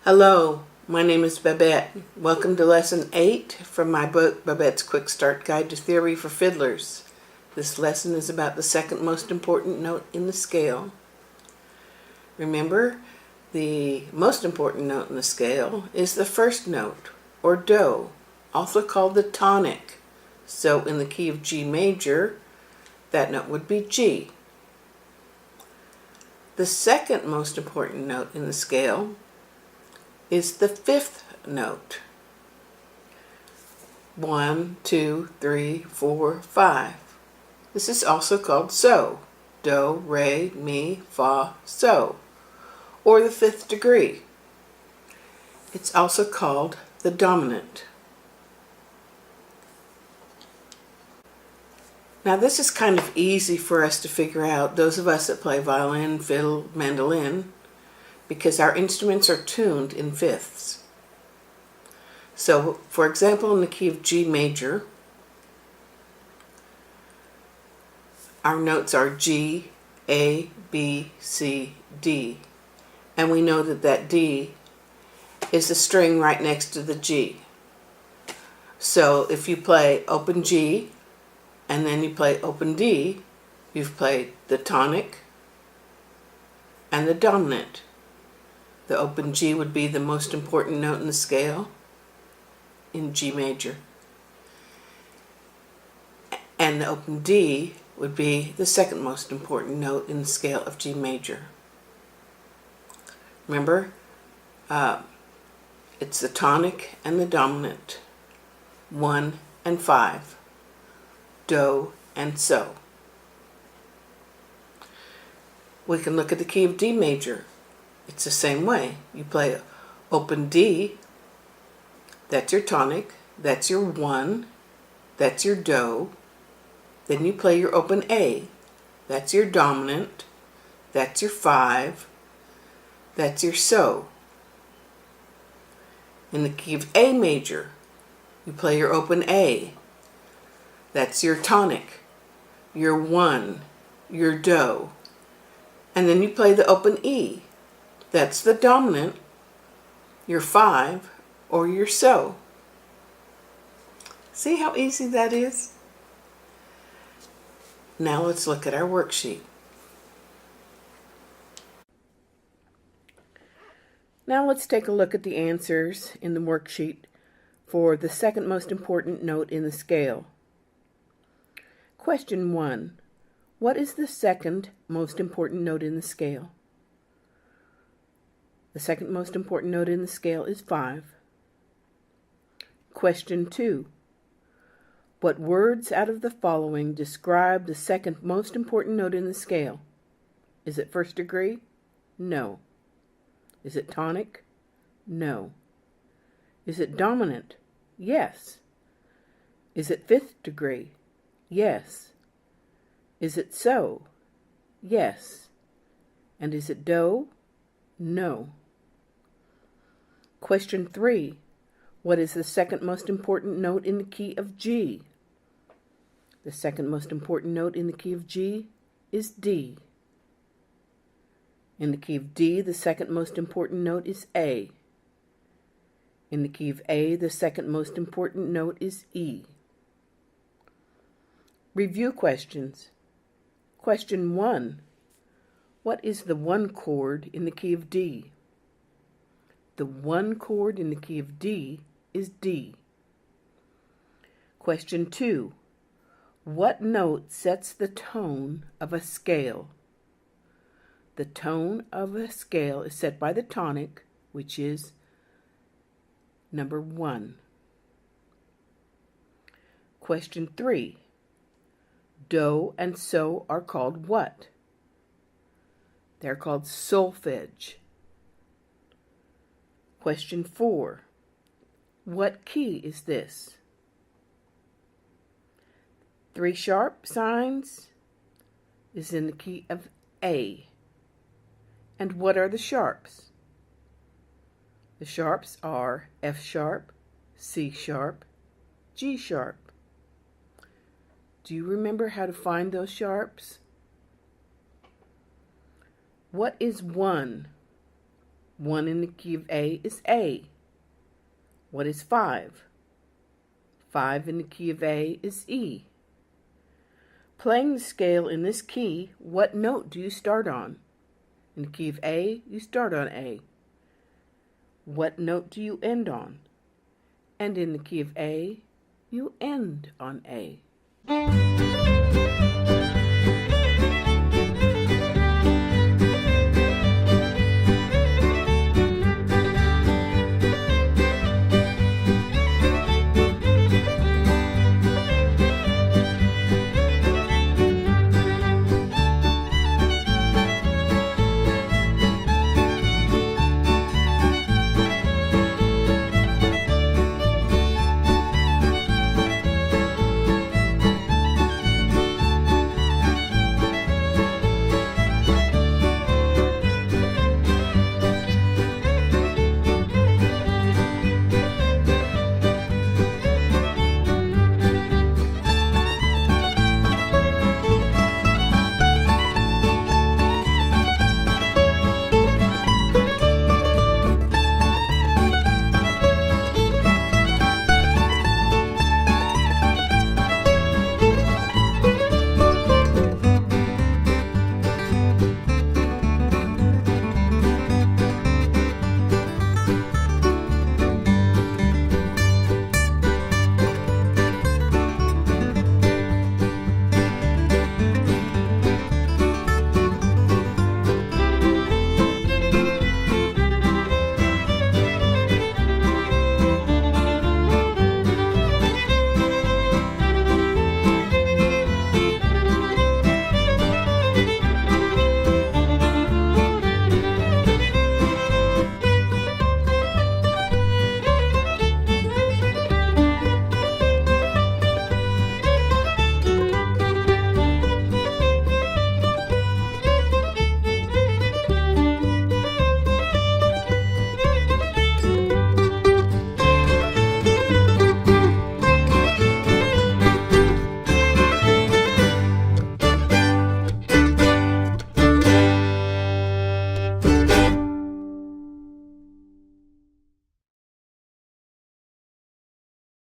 Hello, my name is Babette. Welcome to Lesson 8 from my book, Babette's Quick Start Guide to Theory for Fiddlers. This lesson is about the second most important note in the scale. Remember, the most important note in the scale is the first note, or do, also called the tonic. So in the key of G major, that note would be G. The second most important note in the scale is the fifth note. 1, 2, 3, 4, 5. This is also called so. Do, re, mi, fa, so. Or the fifth degree. It's also called the dominant. Now this is kind of easy for us to figure out, those of us that play violin, fiddle, mandolin, because our instruments are tuned in fifths. So, for example, in the key of G major, our notes are G, A, B, C, D. And we know that that D is the string right next to the G. So if you play open G and then you play open D, you've played the tonic and the dominant. The open G would be the most important note in the scale in G major. And the open D would be the second most important note in the scale of G major. Remember, it's the tonic and the dominant, 1 and 5, do and so. We can look at the key of D major. It's the same way. You play open D, that's your tonic, that's your 1, that's your do. Then you play your open A, that's your dominant, that's your 5, that's your so. In the key of A major, you play your open A, that's your tonic, your 1, your do. And then you play the open E, that's the dominant, your 5, or your so. See how easy that is? Now let's look at our worksheet. Now let's take a look at the answers in the worksheet for the second most important note in the scale. Question 1. What is the second most important note in the scale? The second most important note in the scale is 5. Question 2. What words out of the following describe the second most important note in the scale? Is it first degree? No. Is it tonic? No. Is it dominant? Yes. Is it fifth degree? Yes. Is it so? Yes. And is it do? No. Question 3. What is the second most important note in the key of G? The second most important note in the key of G is D. In the key of D, the second most important note is A. In the key of A, the second most important note is E. Review questions. Question 1. What is the 1 chord in the key of D? The 1 chord in the key of D is D. Question 2. What note sets the tone of a scale? The tone of a scale is set by the tonic, which is number 1. Question 3. Do and so are called what? They're called solfege. Question 4. What key is this? 3 sharp signs is in the key of A. And what are the sharps? The sharps are F sharp, C sharp, G sharp. Do you remember how to find those sharps? What is 1? 1 in the key of A is A. What is 5? 5 in the key of A is E. Playing the scale in this key, what note do you start on? In the key of A, you start on A. What note do you end on? And in the key of A, you end on A.